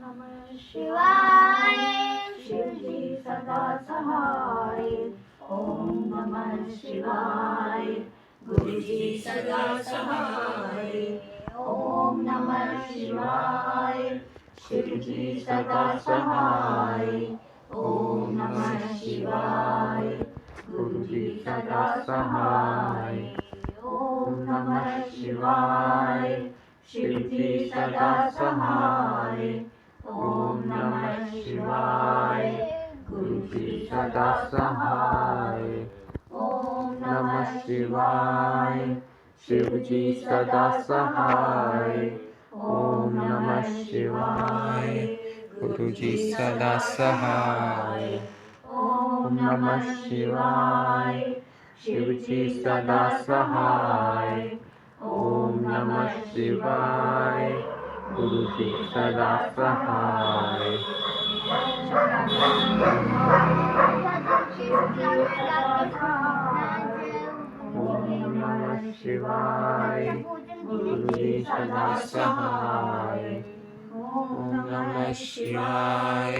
शिवाय शिवजी सदा सहाय। ओम नमः शिवाय गुरुजी सदा सहाय। ओम नमः शिवाय शिवजी सदा सहाय। ओम नमः शिवाय गुरुजी सदा सहाय। ओम नमः शिवाय शिवजी सदा सहाय। ओम नमः शिवाय गुरुजी सदा सहाय। ओम नमः शिवाय शिवजी सदा सहाय। ओम नमः शिवाय गुरुजी सदा सहाय। ओम नमः शिवाय शिवजी सदा सहाय। ओम नमः शिवाय गुरुजी सदा सहाय। ओम नमः शिवाय गुरुजी सदा सहाय। ओम नमः शिवाय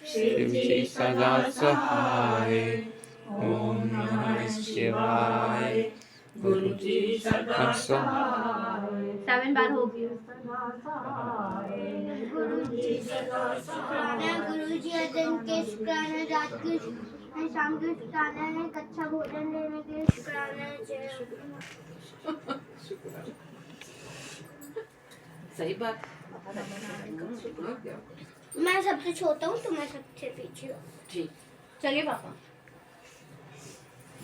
शिवजी सदा सहाय। ओम नमः शिवाय गुरुजी सदा सहाय। 7 बार हो गया। गुरुजी सदा सहाय। गुरुजी दिन के शुक्राना, रात के शाम के शुक्राना है, अच्छा भोजन लेने के शुक्राना। सही बात। मैं सबसे छोटा हूँ तो मैं सबसे पीछे हूँ। ठीक, चलिए पापा।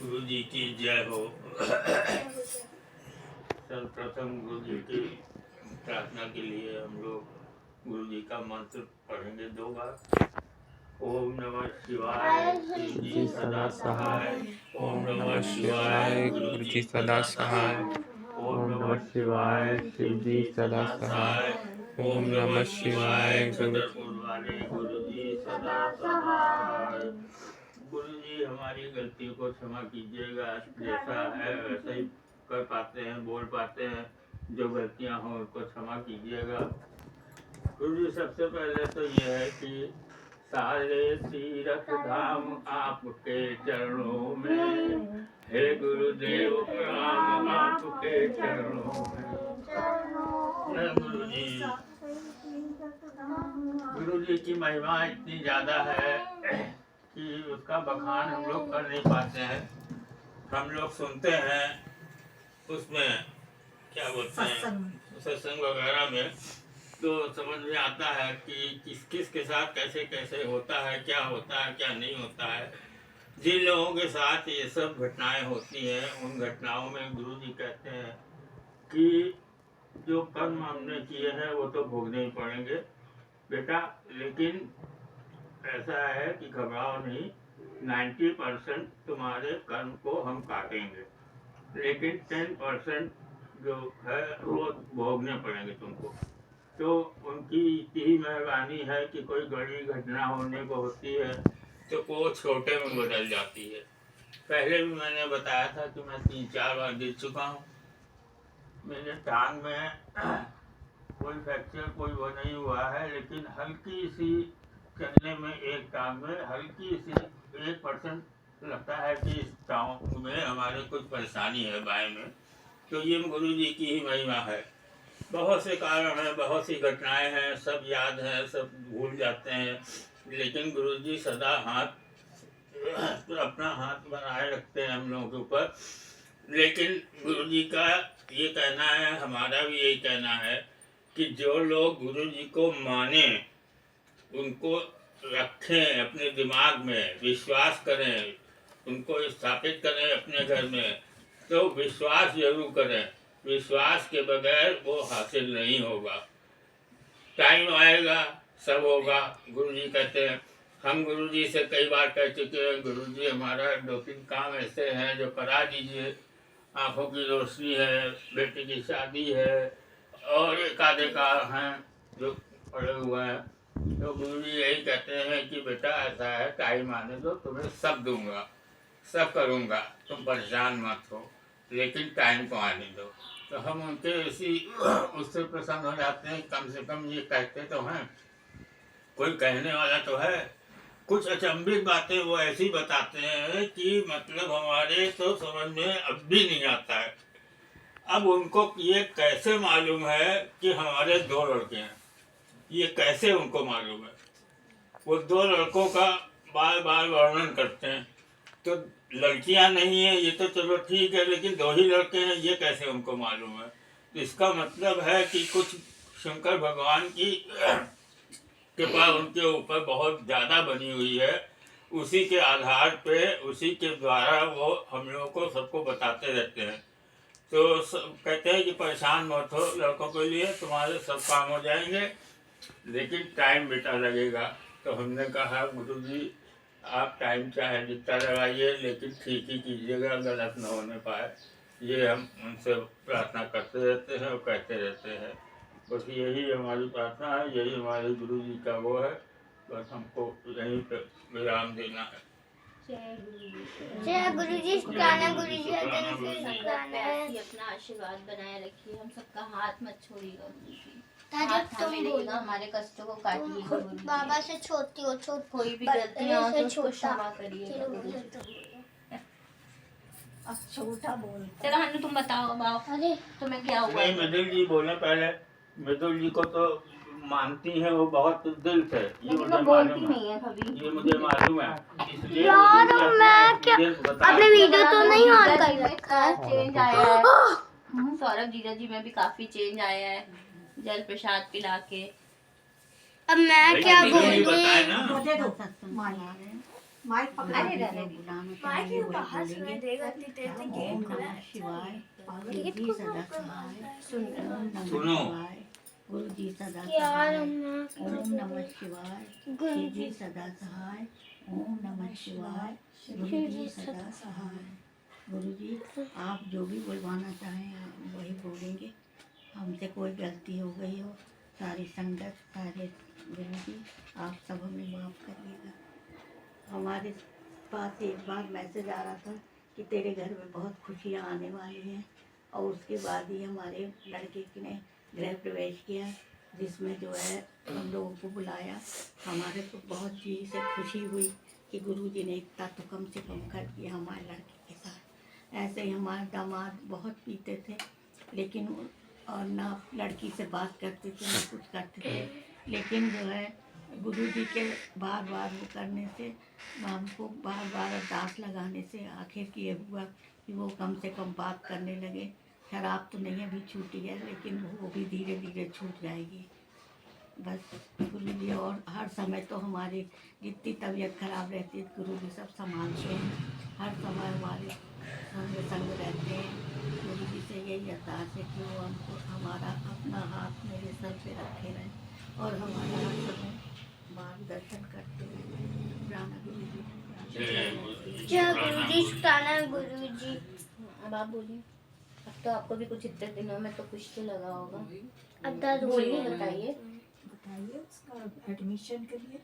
गुरु जी की जय हो। सर्वप्रथम गुरु जी की प्रार्थना के लिए हम लोग गुरु जी का मंत्र पढ़ेंगे 2 बार। ओम नमः शिवाय गुरु जी सदा सहाय। ओम नमः शिवाय गुरु जी सदा सहाय। ओम नमः शिवाय शिव जी सदा सहाय। ओम नमः शिवाय गुरु वाले गुरु जी सदा सहाय। गुरु जी हमारी गलतियों को क्षमा कीजिएगा। जैसा है वैसे ही कर पाते हैं, बोल पाते हैं। जो गलतियां हों उनको क्षमा कीजिएगा। गुरु जी सबसे पहले तो यह है कि सारे तीर्थ धाम आपके चरणों में। हे गुरुदेव प्रणाम आपके चरणों में। गुरु जी, गुरु जी की महिमा इतनी ज्यादा है कि उसका बखान हम लोग कर नहीं पाते हैं। हम लोग सुनते हैं उसमें क्या बोलते हैं सत्संग वगैरह में, तो समझ में आता है कि किस के साथ कैसे कैसे होता है, क्या होता है क्या नहीं होता है। जिन लोगों के साथ ये सब घटनाएं होती हैं उन घटनाओं में गुरु जी कहते हैं कि जो कर्म हमने किए हैं वो तो भोगने ही पड़ेंगे बेटा, लेकिन ऐसा है कि घबराओ नहीं, 90% तुम्हारे कर्म को हम काटेंगे, लेकिन 10% जो है वो भोगने पड़ेंगे तुमको। तो उनकी इतनी मेहरबानी है कि कोई बड़ी घटना होने को होती है तो वो छोटे में बदल जाती है। पहले भी मैंने बताया था कि मैं 3-4 बार गिर चुका हूँ। मेरे टांग में कोई फ्रैक्चर कोई वो नहीं हुआ है, लेकिन हल्की सी चलने में एक टांग में हल्की सी 1% लगता है कि इस टांग में हमारे कुछ परेशानी है बाएं में। तो ये गुरु जी की ही महिमा है। बहुत से कारण हैं, बहुत सी घटनाएं हैं, सब याद हैं, सब भूल जाते हैं, लेकिन गुरु जी सदा अपना हाथ बनाए रखते हैं हम लोगों के ऊपर। लेकिन गुरु जी का ये कहना है, हमारा भी यही कहना है कि जो लोग गुरु जी को माने, उनको रखें अपने दिमाग में, विश्वास करें, उनको स्थापित करें अपने घर में, तो विश्वास जरूर करें। विश्वास के बगैर वो हासिल नहीं होगा। टाइम आएगा सब होगा। गुरु जी कहते हैं, हम गुरु जी से कई बार कह चुके हैं, गुरु जी हमारा 2-3 काम ऐसे हैं जो करा दीजिए। आँखों की रोशनी है, बेटी की शादी है, और एक आधे कार हैं जो पड़े हुए हैं। तो गुरु जी यही कहते हैं कि बेटा ऐसा है, टाइम आने दो, तुम्हें सब दूंगा, सब करूँगा, तुम परेशान मत हो, लेकिन टाइम को आने दो। तो हम उनके इसी उससे प्रसन्न हो जाते हैं। कम से कम ये कहते तो हैं कोई कहने वाला तो है। कुछ अचंभित बातें वो ऐसी बताते हैं कि मतलब हमारे तो समझ में अब भी नहीं आता है। अब उनको ये कैसे मालूम है कि हमारे 2 लड़के हैं, ये कैसे उनको मालूम है? वो 2 लड़कों का बार बार वर्णन करते हैं। तो लड़कियां नहीं है ये तो चलो ठीक है, लेकिन 2 ही लड़के हैं ये कैसे उनको मालूम है? तो इसका मतलब है कि कुछ शंकर भगवान की कृपा उनके ऊपर बहुत ज़्यादा बनी हुई है। उसी के आधार पे, उसी के द्वारा वो हम लोगों को सबको बताते रहते हैं। तो कहते हैं कि परेशान मत हो लड़कों के लिए, तुम्हारे सब काम हो जाएंगे, लेकिन टाइम बेटा लगेगा। तो हमने कहा गुरु जी आप टाइम चाहे जितना लगाइए, लेकिन ठीक ही कीजिएगा, गलत न होने पाए। ये हम उनसे प्रार्थना करते रहते हैं और कहते रहते हैं। बस यही हमारी प्रार्थना है, यही हमारे गुरु जी का वो है। बस हमको यहीं पर विराम देना है। जय गुरु जी, शुक्राना गुरु जी, शुक्राना है। अपना आशीर्वाद बनाए रखिए, हम सबका हाथ मत छोड़िएगा गुरु जी। ताजब हाथ तुम थामे बोलो। रहिएगा, हमारे कष्टों को काटिएगा खुद गुरु जी। बाबा से छोटी हो, छोट कोई भी बड़े गलतियां हो से तो उसको छोटा। क्षमा करिएगा गुरु जी। अब छोटा बोल। चलो हनु तुम बताओ बाबा, अरे तुम्हें क्या हुआ? नहीं, मृदुल जी बोले पहले। मृदुल जी को तो मानती है वो बहुत दिल से, ये लेकिन मुझे वो बोलती मालूम नहीं है, है कभी। ये मुझे मालूम है। इसलिए यार, मुझे अपना मैं क्या- experience बता अपने रही हूँ। वीडियो तो नहीं ऑन कर रखा है। चेंज आया है। सौरभ जीजा जी में भी काफी चेंज आया है, जल प्रसाद पिला के। अब मैं भाई, क्या मृदुल जी बोलूं? बताए ना। मुझे दो माइक पकड़ा अरे दीजिए, रहने दे। बुलाना चाहेंगे वही बोलेंगे। ओम नमः शिवाय, गुरु जी सदा सहाय। सुन रहे हो? ओम नमः सुनो। शिवाय, गुरु जी सदा यार, सहाय। मैं ओम नमः शिवाय, गुरु शिव जी जी सदा सहाय। ओम नमः शिवाय, गुरु जी सदा सहाय। गुरु जी आप जो भी बुलवाना चाहें आप वही बोलेंगे। हमसे कोई गलती हो गई हो, सारी संगत, सारे गुरु जी आप सब हमें माफ़ करिएगा। हमारे पास एक बार मैसेज आ रहा था कि तेरे घर में बहुत खुशियाँ आने वाली हैं, और उसके बाद ही हमारे लड़के ने गृह प्रवेश किया, जिसमें जो है हम लोगों को बुलाया। हमारे को बहुत जी से खुशी हुई कि गुरुजी ने इतना तो कम से कम कर दिया हमारे लड़के के साथ। ऐसे ही हमारे दामाद बहुत पीते थे, लेकिन और ना लड़की से बात करते थे ना कुछ करते थे, लेकिन जो है गुरुजी के बार बार वो करने से, हमको बार बार अरदास लगाने से आखिर ये हुआ कि वो कम से कम बात करने लगे। शराब तो नहीं अभी छूटी है, लेकिन वो भी धीरे धीरे छूट जाएगी। बस गुरु जी, और हर समय तो हमारी जितनी तबीयत खराब रहती है गुरु जी सब संभालते हैं, हर समय हमारे संग रहते हैं। गुरु जी से यही अरदास है कि वो हमको हमारा अपना हाथ मेरे सर पे रखे रहें और हमारा हर समय मार्गदर्शन करते हैं। प्राणा गुरु जी, जय गुरु जी, शुक्राना गुरु जी। अब आप बोलिए। अब तो आपको भी कुछ इतने दिनों में तो कुछ तो लगा होगा। अब दर्द बोलिए, होने बताइए। बताइए उसका एडमिशन के लिए।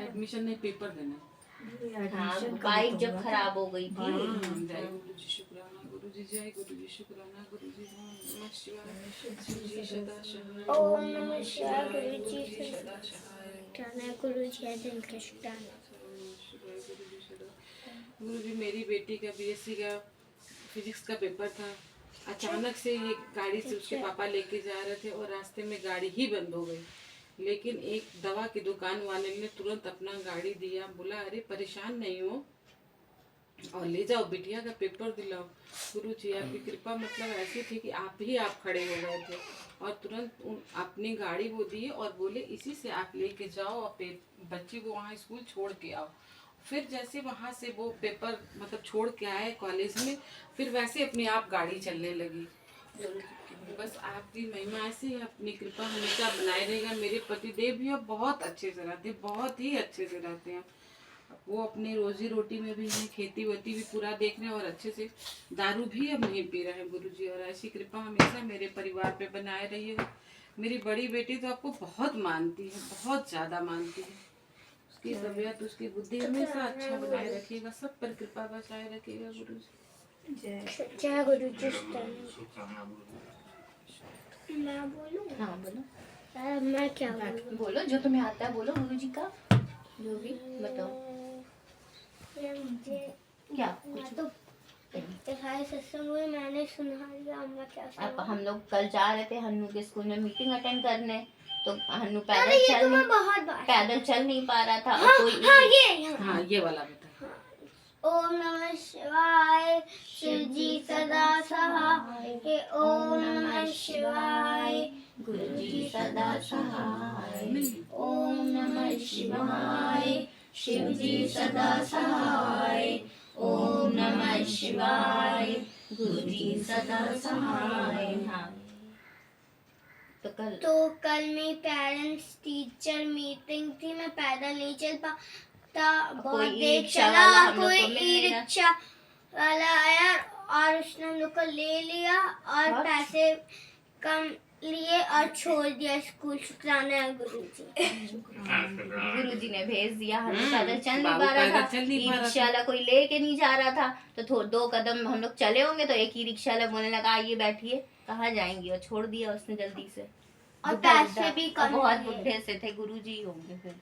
एडमिशन नहीं, पेपर देना। हाँ, एडमिशन बाइक जब खराब हो गई थी। जय गुरु जी शुक्राना, गुरु जी जय गुरु जी शुक्राना, गुरु जी नमः शिवाय, शिव जी सदा सहाय। ओम नमः शिवाय, गुरु जी सदा सहाय। शुक्राना गुरु जी, दिल के शुक्राना। गुरु जी मेरी बेटी का बीएससी का फिजिक्स का पेपर था। अचानक से ये गाड़ी से उसके पापा लेके जा रहे थे और रास्ते में गाड़ी ही बंद हो गई, लेकिन एक दवा की दुकान वाले ने तुरंत अपना गाड़ी दिया, बोला अरे परेशान नहीं हो और ले जाओ बिटिया का पेपर दिलाओ। गुरु जी आपकी कृपा मतलब ऐसी थी कि आप खड़े हो गए थे और तुरंत अपनी गाड़ी वो दिए और बोले इसी से आप लेके जाओ और बच्ची को वहाँ स्कूल छोड़ के आओ। फिर जैसे वहाँ से वो पेपर मतलब छोड़ के आए कॉलेज में, फिर वैसे अपने आप गाड़ी चलने लगी। बस आपकी महिमा ऐसे ही, अपनी कृपा हमेशा बनाए रहेगा। मेरे पतिदेव भी अब बहुत अच्छे से रहते हैं, बहुत ही अच्छे से रहते हैं। वो अपने रोजी रोटी में भी हैं, खेती वेती भी पूरा देख रहे हैं और अच्छे से दारू भी अब नहीं पी रहे हैं गुरु जी। और ऐसी कृपा हमेशा मेरे परिवार पे बनाए रहिएगा। मेरी बड़ी बेटी तो आपको बहुत मानती है, बहुत ज़्यादा मानती है। उसकी तबीयत, उसकी बुद्धि हमेशा अच्छा बनाए रखिएगा, सब पर कृपा बसाए रखिएगा गुरु जी। जय गुरु जी, शुक्राना। मैं बोलूं? हाँ बोलो। जय मैं क्या बोलूं? बोलो जो तुम्हें आता है, बोलो गुरुजी का जो भी बताओ। ये मुझे क्या मैं कुछ तो दिखाए सत्संग हुए, मैंने सुना लिया, मैं क्या अब सुनाऊं? हम लोग कल जा रहे थे हन्नू के स्कूल में मीटिंग अटेंड करने, तो हन्नू अरे ये तो मैं नहीं बहुत बार पैदल चल नहीं पा रहा था हाँ, और कोई हाँ ये हाँ ये वाला बता। ओम नमः शिवाय शिव जी सदा सहाय। ओम नमः शिवाय गुरुजी सदा सहाय। ओम नमः शिवाय शिवजी सदा सहाय। ओम नमः शिवाय गुरुजी सदा सहाय। हाँ तो कल मेरी पेरेंट्स टीचर मीटिंग थी, मैं पैदल नहीं चल पाता, बहुत कोई देर ई-रिक्शा चला, वाला हम लोग कोई को मिल ई नहीं रहा। रिक्शा वाला आया और उसने हम लोग को ले लिया और और? पैसे कम लिए और छोड़ दिया स्कूल। शुक्राना है गुरुजी। गुरुजी ने भेज दिया, हम पैदल चल नहीं बाबू पा रहा पैदल था, चल नहीं ई पा रहा रिक्शा वाला कोई लेके नहीं जा रहा था, तो थोड़ा 2 कदम हम लोग चले होंगे तो एक ई रिक्शा वाला बोलने लगा आइए बैठिए, कहाँ जाएंगी, और छोड़ दिया उसने जल्दी से। और बुड्ढा- पैसे बुड्ढा, भी और कम बहुत लिए। बुढ़े से थे, गुरुजी होंगे फिर।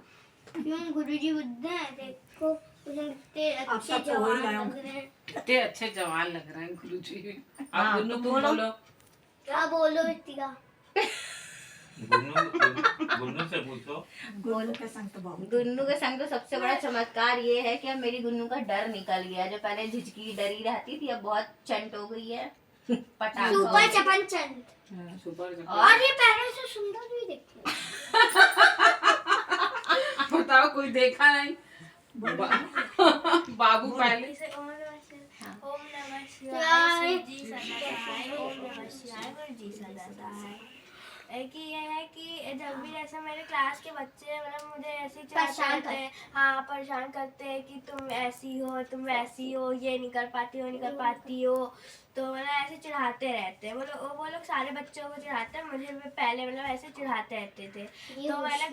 क्यों गुरुजी बुद्ध हैं? देखो उसने कितने अच्छे सब तो हो ही जवान रहे लग रहे हैं। कितने अच्छे जवान लग रहे हैं गुरुजी। हाँ, अब दोनों तो तुम बोलो। बोलो। क्या बोलो इतिका? गुन्नू से पूछो। गुरु के संग तो बहुत गुन्नू के संग तो सबसे बड़ा चमत्कार ये है कि अब मेरी गुन्नू का डर निकल गया। जो पहले झिझकी डरी रहती थी, अब बहुत चंट हो गई है। पटाख सुपर चपन चंद। सुपर जगह। और ये पैरों से सुंदर भी दिखते हैं। बताओ कोई देखा नहीं। बाबू पहले ओम नमः शिवाय शिव जी सदा सहाय। ओम नमः शिवाय गुरु जी सदा सहाय। कि ये है कि जब भी जैसे मेरे क्लास के बच्चे मतलब मुझे ऐसे ही चिढ़ाते रहते हैं, हाँ परेशान करते हैं कि तुम ऐसी हो, तुम वैसी हो, ये नहीं कर पाती हो, नहीं कर पाती हो, तो मतलब ऐसे चिढ़ाते रहते हैं। वो लोग सारे बच्चों को चिढ़ाते हैं, मुझे भी पहले मतलब ऐसे चिढ़ाते रहते थे। तो मैंने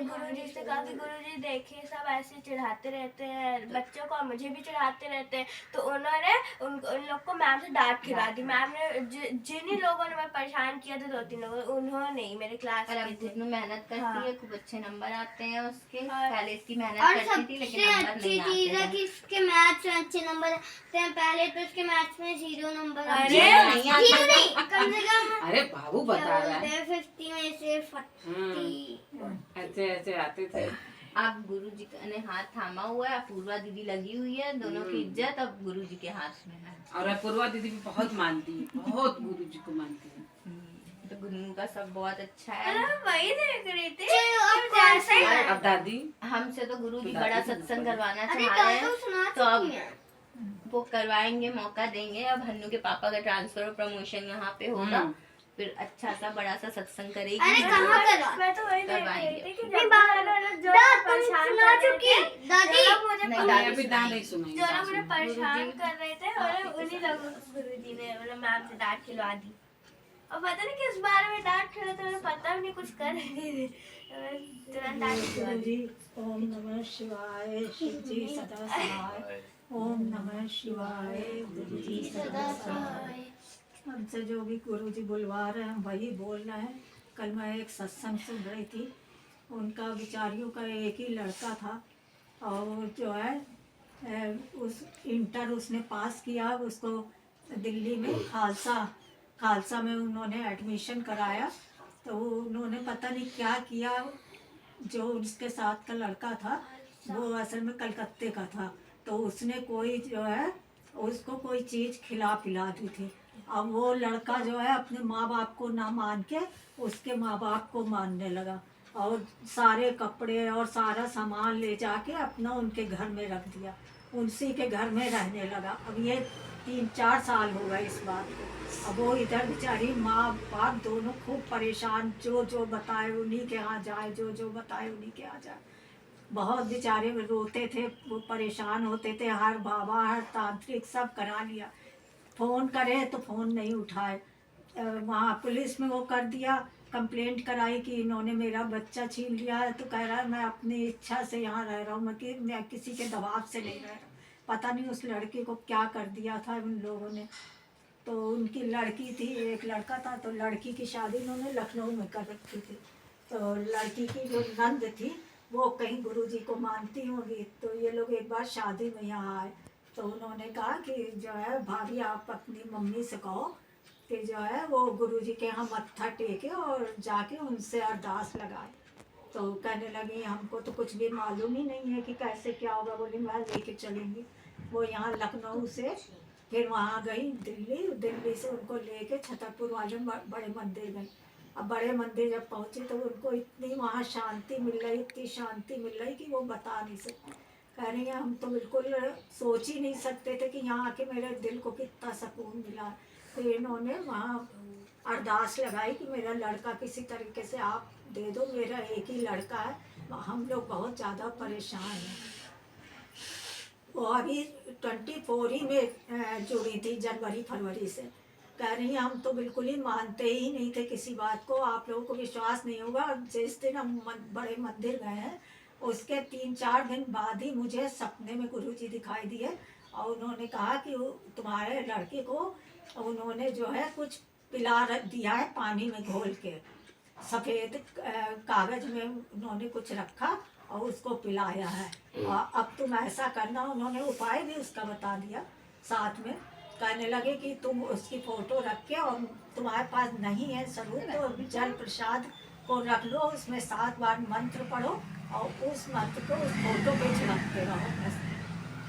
गुरुजी से कहा कि गुरुजी देखिए सब ऐसे चिढ़ाते रहते हैं बच्चों को और मुझे भी चिढ़ाते रहते हैं। तो उन्होंने उन लोग को मैम से डांट खिला दी। मैम ने जिन लोगों ने मैं परेशान किया था 2-3 लोगों, उन्होंने ही मेरे क्लास और अब के थे। गुन्नू मेहनत करती हाँ। है, खूब अच्छे नंबर आते हैं उसके। और- पहले इसकी और मेहनत करती थी लेकिन सबसे नंबर अच्छी नहीं चीज है आते कि थे। इसके मैथ्स में अच्छे नंबर आते हैं। पहले तो इसके मैथ्स में 0 नंबर आते अरे हैं। नहीं आते 0 नहीं, कम से कम अरे बाबू बता रहा है। 50 में से 40। ऐसे ऐसे आते थे। अब गुरुजी ने हाथ थामा हुआ है, अपूर्वा दीदी लगी हुई है, दोनों की इज्जत अब गुरुजी के हाथ में है। और अपूर्वा दीदी भी बहुत मानती है, बहुत गुरुजी को मानती है। तो गुन्नू का सब बहुत अच्छा है। अरे वही देख रही थी। अब जैसे ही और अब दादी हमसे तो गुरुजी दादी बड़ा को सत्संग बोलो। करवाना अरे चाह कल रहे तो हैं, सुना तो अब चुकी है। वो करवाएंगे, मौका देंगे। अब हन्नू के पापा का ट्रांसफर और प्रमोशन यहाँ पे होगा, फिर अच्छा सा बड़ा सा सत्संग अरे करेगी। कहाँ करवा? मैं तो वही देख रही थी कि जब जो सुना चुकी दादी मुझे नहीं, दादी अभी दादी नहीं सुनाई। जो लोग मुझे परेशान कर रहे थे और उन्हीं लोगों को गुरुजी ने मतलब मैम से डांट खिलवा दी। और पता नहीं किस बारे में डांट खिला तो मुझे पता भी नहीं, कुछ कर रही थी तुरंत डांट खिलवा दी। जी। ओम नमः शिवाय शिव जी सदा सहाय। ओम नमः शिवाय गुरु जी सदा सहाय। हमसे जो भी गुरु जी बुलवा रहे हैं वही बोल रहे हैं। कल मैं एक सत्संग सुन रही थी, उनका बिचारियों का एक ही लड़का था और जो है उस इंटर उसने पास किया, उसको दिल्ली में खालसा में उन्होंने एडमिशन कराया। तो उन्होंने पता नहीं क्या किया, जो उसके साथ का लड़का था वो असल में कलकत्ते का था, तो उसने कोई जो है उसको कोई चीज़ खिला पिला दी थी। अब वो लड़का जो है अपने माँ बाप को ना मान के उसके माँ बाप को मानने लगा और सारे कपड़े और सारा सामान ले जाके अपना उनके घर में रख दिया, उसी के घर में रहने लगा। अब ये 3-4 साल हो गए इस बात को। अब वो इधर बेचारी माँ बाप दोनों खूब परेशान, जो बताए उन्हीं के यहाँ जाए, जो बताए उन्हीं के यहाँ जाए। बहुत बेचारे रोते थे, वो परेशान होते थे। हर बाबा हर तांत्रिक सब करा लिया, फ़ोन करे तो फ़ोन नहीं उठाए। वहाँ पुलिस में वो कर दिया, कंप्लेंट कराई कि इन्होंने मेरा बच्चा छीन लिया है। तो कह रहा है मैं अपनी इच्छा से यहाँ रह रहा हूँ, मैं किसी के दबाव से नहीं रह रहा। पता नहीं उस लड़के को क्या कर दिया था उन लोगों ने। तो उनकी लड़की थी, एक लड़का था, तो लड़की की शादी उन्होंने लखनऊ में कर रखी थी। तो लड़की की जो नंद थी वो कहीं गुरुजी को मानती होगी, तो ये लोग एक बार शादी में यहाँ आए, तो उन्होंने कहा कि जो है भाभी आप अपनी मम्मी से कहो कि जो है वो गुरुजी के यहाँ मत्था टेके और जाके उनसे अरदास लगाए। तो कहने लगी हमको तो कुछ भी मालूम ही नहीं है कि कैसे क्या होगा। बोली मैं लेके चलूँगी। वो यहाँ लखनऊ से फिर वहाँ गई दिल्ली, दिल्ली से उनको लेके छतरपुर वाले बड़े मंदिर गई। अब बड़े मंदिर जब पहुँची तो उनको इतनी वहाँ शांति मिल रही, इतनी शांति मिल रही कि वो बता नहीं सकती। कह रही है हम तो बिल्कुल सोच ही नहीं सकते थे कि यहाँ आके मेरे दिल को कितना सुकून मिला। तो इन्होंने वहाँ अरदास लगाई कि मेरा लड़का किसी तरीके से आप दे दो, मेरा एक ही लड़का है, हम लोग बहुत ज़्यादा परेशान हैं। वो अभी 24 ही में जुड़ी थी, जनवरी फरवरी से। कह रही हैं हम तो बिल्कुल ही मानते ही नहीं थे किसी बात को, आप लोगों को विश्वास नहीं होगा। जिस दिन हम बड़े मंदिर गए हैं उसके 3-4 दिन बाद ही मुझे सपने में गुरुजी दिखाई दिए और उन्होंने कहा कि तुम्हारे लड़के को उन्होंने जो है कुछ पिला दिया है पानी में घोल के, सफ़ेद कागज में उन्होंने कुछ रखा और उसको पिलाया है। और अब तुम ऐसा करना, उन्होंने उपाय भी उसका बता दिया साथ में। कहने लगे कि तुम उसकी फ़ोटो रख के, और तुम्हारे पास नहीं है सबूत तो जल प्रसाद को रख लो, उसमें 7 बार मंत्र पढ़ो और उस मंत्र को उस फोटो पे छिड़कते रहो बस।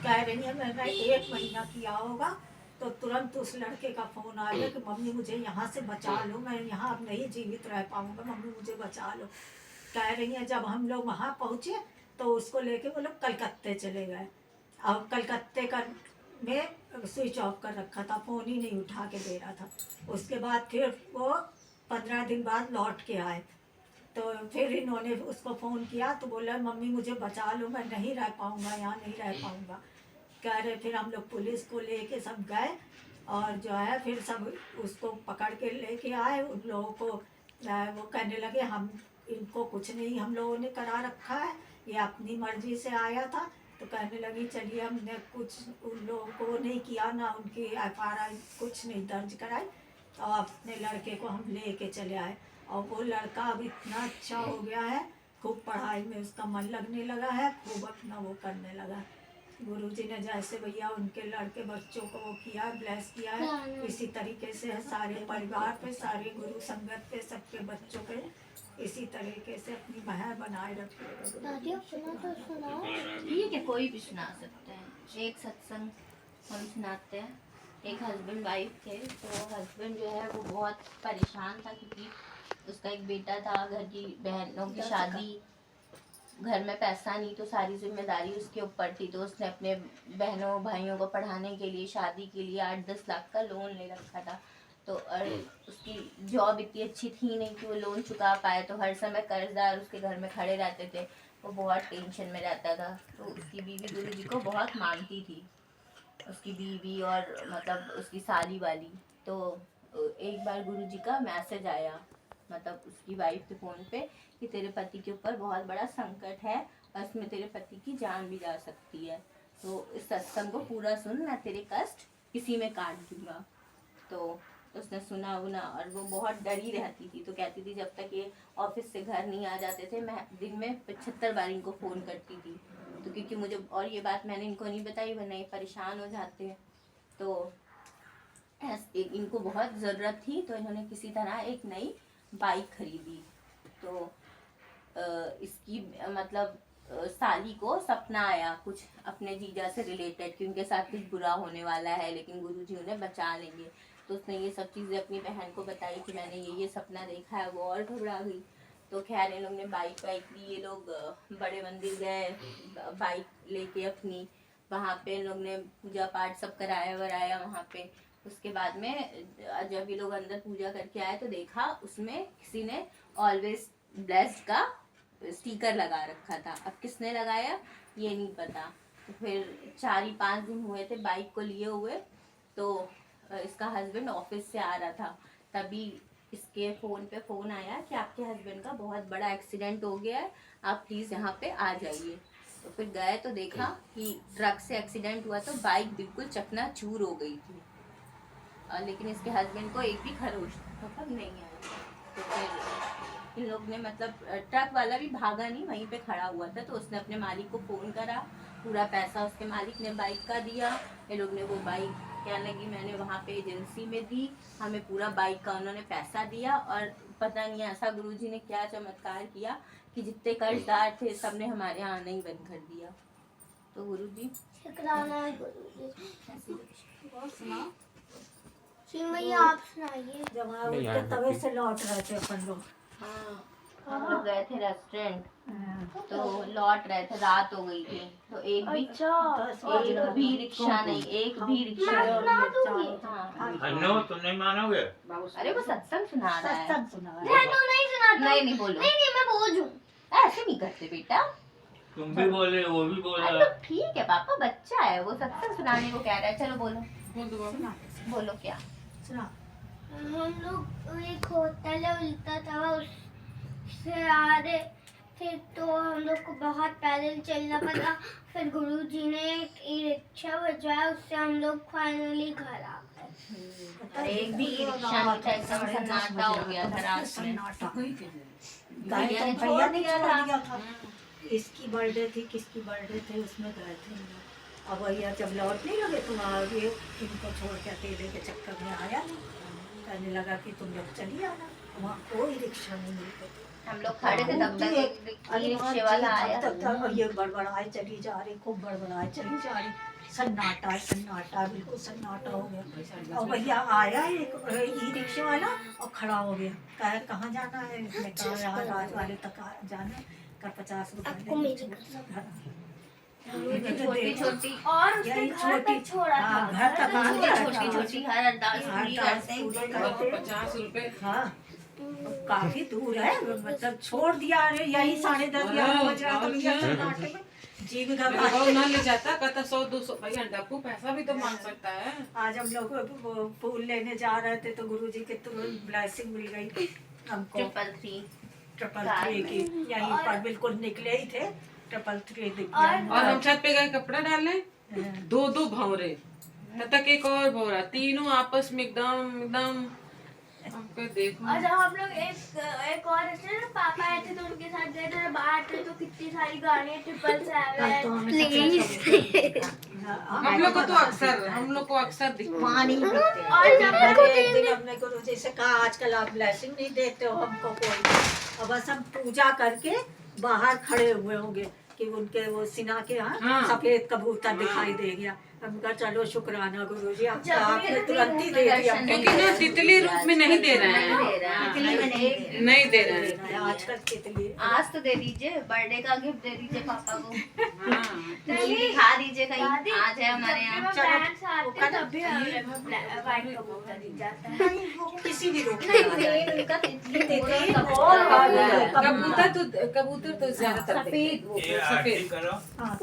कह रही है मैंने 1 महीना किया होगा तो तुरंत उस लड़के का फ़ोन आ गया कि मम्मी मुझे यहाँ से बचा लो, मैं यहाँ अब नहीं जीवित रह पाऊँगा, मम्मी मुझे बचा लो। कह रही हैं जब हम लोग वहाँ पहुँचे तो उसको लेके वो लोग कलकत्ते चले गए। अब कलकत्ते का में स्विच ऑफ कर रखा था, फ़ोन ही नहीं उठा के दे रहा था। उसके बाद फिर वो 15 दिन बाद लौट के आए, तो फिर इन्होंने उसको फ़ोन किया तो बोला मम्मी मुझे बचा लो, मैं नहीं रह पाऊँगा, यहाँ नहीं रह पाऊँगा। कह रहे फिर हम लोग पुलिस को लेके सब गए और जो है फिर सब उसको पकड़ के लेके आए। उन लोगों को वो कहने लगे हम इनको कुछ नहीं हम लोगों ने करा रखा है, ये अपनी मर्जी से आया था। तो कहने लगी चलिए हमने कुछ उन लोगों को नहीं किया, ना उनकी FIR कुछ नहीं दर्ज कराई, और अपने लड़के को हम लेके चले आए। और वो लड़का अब इतना अच्छा हो गया है, खूब पढ़ाई में उसका मन लगने लगा है, खूब अपना वो करने लगा। गुरुजी ने जैसे भैया उनके लड़के बच्चों को वो किया, ब्लेस किया है, इसी तरीके से सारे परिवार पे, सारे गुरु संगत पे, सबके बच्चों पे इसी तरीके से अपनी महर बनाए रखिएगा। ठीक है, कोई भी सुना सकते हैं। एक सत्संग हम सुनाते हैं। एक हस्बैंड वाइफ थे, तो हस्बैंड जो है वो बहुत परेशान था क्योंकि उसका एक बेटा था, घर की बहनों की शादी, घर में पैसा नहीं तो सारी जिम्मेदारी उसके ऊपर थी। तो उसने अपने बहनों भाइयों को पढ़ाने के लिए, शादी के लिए 8-10 लाख का लोन ले रखा था। तो और उसकी जॉब इतनी अच्छी थी नहीं कि वो लोन चुका पाए, तो हर समय कर्जदार उसके घर में खड़े रहते थे। वो बहुत टेंशन में रहता था। तो उसकी बीवी गुरुजी को बहुत मानती थी, उसकी बीवी और मतलब उसकी साली वाली। तो एक बार गुरुजी का मैसेज आया, मतलब उसकी वाइफ के फ़ोन पे, कि तेरे पति के ऊपर बहुत बड़ा संकट है और इसमें तेरे पति की जान भी जा सकती है, तो इस सत्संग को पूरा सुन, मैं तेरे कष्ट इसी में काट दूंगा। तो उसने सुना उना और वो बहुत डरी रहती थी। तो कहती थी जब तक ये ऑफिस से घर नहीं आ जाते थे मैं दिन में 75 बार इनको फ़ोन करती थी। तो क्योंकि मुझे, और ये बात मैंने इनको नहीं बताई वरना ये परेशान हो जाते हैं। तो इनको बहुत ज़रूरत थी, तो इन्होंने किसी तरह एक नई बाइक खरीदी। तो इसकी मतलब साली को सपना आया कुछ अपने जीजा से रिलेटेड कि उनके साथ कुछ बुरा होने वाला है, लेकिन गुरुजी उन्हें बचा लेंगे। तो उसने ये सब चीज़ें अपनी बहन को बताई कि मैंने ये सपना देखा है। वो और घबरा गई। तो खैर इन लोग ने बाइक ली, ये लोग बड़े मंदिर गए बाइक लेके अपनी, वहाँ पे इन लोग ने पूजा पाठ सब कराया वराया वहाँ पे। उसके बाद में जब ये लोग अंदर पूजा करके आए तो देखा उसमें किसी ने ऑलवेज ब्लेस्ड का स्टिकर लगा रखा था। अब किसने लगाया ये नहीं पता। तो फिर 4-5 दिन हुए थे बाइक को लिए हुए। तो इसका हस्बैंड ऑफिस से आ रहा था, तभी इसके फ़ोन पे फ़ोन आया कि आपके हस्बैंड का बहुत बड़ा एक्सीडेंट हो गया है, आप प्लीज़ यहाँ पे आ जाइए। तो फिर गए तो देखा कि ट्रक से एक्सीडेंट हुआ, तो बाइक बिल्कुल चकनाचूर हो गई थी। लेकिन इसके हस्बैंड को एक भी खरोच मतलब नहीं आया। तो फिर इन लोग ने मतलब ट्रक वाला भी भागा नहीं, वहीं पे खड़ा हुआ था, तो उसने अपने मालिक को फ़ोन करा, पूरा पैसा उसके मालिक ने बाइक का दिया। ये लोग ने वो बाइक क्या लगी, मैंने वहाँ पे एजेंसी में दी, हमें पूरा बाइक का उन्होंने पैसा दिया। और पता नहीं ऐसा गुरुजी ने क्या चमत्कार किया कि जितने कर्जदार थे सब ने हमारे यहाँ आना ही बंद कर दिया। तो गुरुजी शुक्राना है गुरुजी। भैया आप सुनाइए। जब वहाँ उठ के तवे से लौट रहे थे अपन लोग। हाँ, हम लोग गए थे रेस्टोरेंट, तो लौट रहे थे, रात हो गई थी, तो एक भी रिक्शा नहीं, एक भी रिक्शा नहीं। हाँ। अन्नो तुम नहीं मानोगे। अरे वो सत्संग सुना रहा है। सत्संग सुना है। नहीं सुनाता। नहीं बोलो, नहीं मैं बोझ हूँ। ऐसे नहीं करते बेटा। तुम भी बोले, वो भी बोला। अरे तो ठीक है पापा, बच्चा है वो, सत्संग सुनाने को कह रहा है। चलो बोलो, बोल दो बाबू। बोलो क्या। सुना। हम लोग एक होटल है उल्टा था, उससे आ रहे थे तो हम लोग को बहुत पैदल चलना पड़ा। फिर गुरुजी ने एक ई रिक्शा बजवाया, उससे हम लोग फाइनली घर आ गए। एक भी रिक्शा नहीं था, एकदम सन्नाटा हो गया था रात में। सन्नाटा। भैया ने भैया ने छोड़ छोड़ दिया दिया था। इसकी बर्थडे थी, किसकी बर्थडे थे, उसमें गए थे हम लोग। अब भैया जब लौट नहीं लगे तुम आ गए, इनको छोड़ के अकेले के चक्कर में आया नहीं। कहने लगा कि तुम लोग चलिए आना, वहाँ कोई रिक्शा नहीं मिलते थे। हम लोग खड़े थे तब तक एक रिक्शे वाला आया। ये बड़बड़ाए चली जा रही, खूब बड़बड़ाए चली जा रही। सन्नाटा सन्नाटा, बिल्कुल सन्नाटा हो गया। और भैया आया एक ई रिक्शे वाला और खड़ा हो गया। कहा कहाँ जाना है, मैंने कहा यहाँ राज वाले तक जाना है, का 50 रुपये छोटी छोटी और उसके यही घर तक छोड़ा था। घर तक छोटी छोटी हर अरदास पूरी करते हैं। 50 रुपए। हाँ, काफी दूर है, मतलब छोड़ दिया। अरे यही 10:30-11 बज रहा था भैया सन्नाटे में। जीव मेरा घबरा भाव ना ले जाता, कहता 100-200 भैया डब्बू पैसा भी तो मांग सकता है। आज हम लोग वो फूल लेने जा रहे थे तो गुरुजी के तुरंत ब्लेसिंग मिल गई हमको। 333 की यहीं पर बिल्कुल निकले ही थे, 333 दिख गया। और हम छत पे गए कपड़ा डालने, 2 भंवरे, तब तक एक और भंवरा, तीनों आपस में एकदम हमको देखो। और जब हम लोग एक और ऐसे ना पापा आए थे तो उनके साथ गए थे, बाहर थे तो कितनी सारी गाड़ियाँ 777 प्लीज। हम लोग को तो अक्सर दिखता है। पानी और जब एक दिन हमने गुरुजी से कहा आजकल आप ब्लेसिंग नहीं देते हो हमको कोई, अब बस हम पूजा करके बाहर खड़े हुए होंगे कि उनके वो सिना के यहाँ हाँ। सफेद कबूतर दिखाई दे गया। हम कहा चलो शुक्राना गुरुजी, आपने तुरंत ही दे दिया। क्योंकि ना तितली रूप में नहीं दे रहे हैं, नहीं दे रहे हैं। आजकल तितली आज तो दे दीजिए, बर्थडे का गिफ्ट दे दीजिए पापा को, हाँ। तितली दिखा दीजिए कहीं। आज है हमारे यहाँ। पैंट्स आते तब भी व्हाइट कबूतर दिख जाता है। किसी भी रूप में आ जाए। उनका तितली और कबूतर तो ज्यादातर सफेद ये आरती करो। हाँ।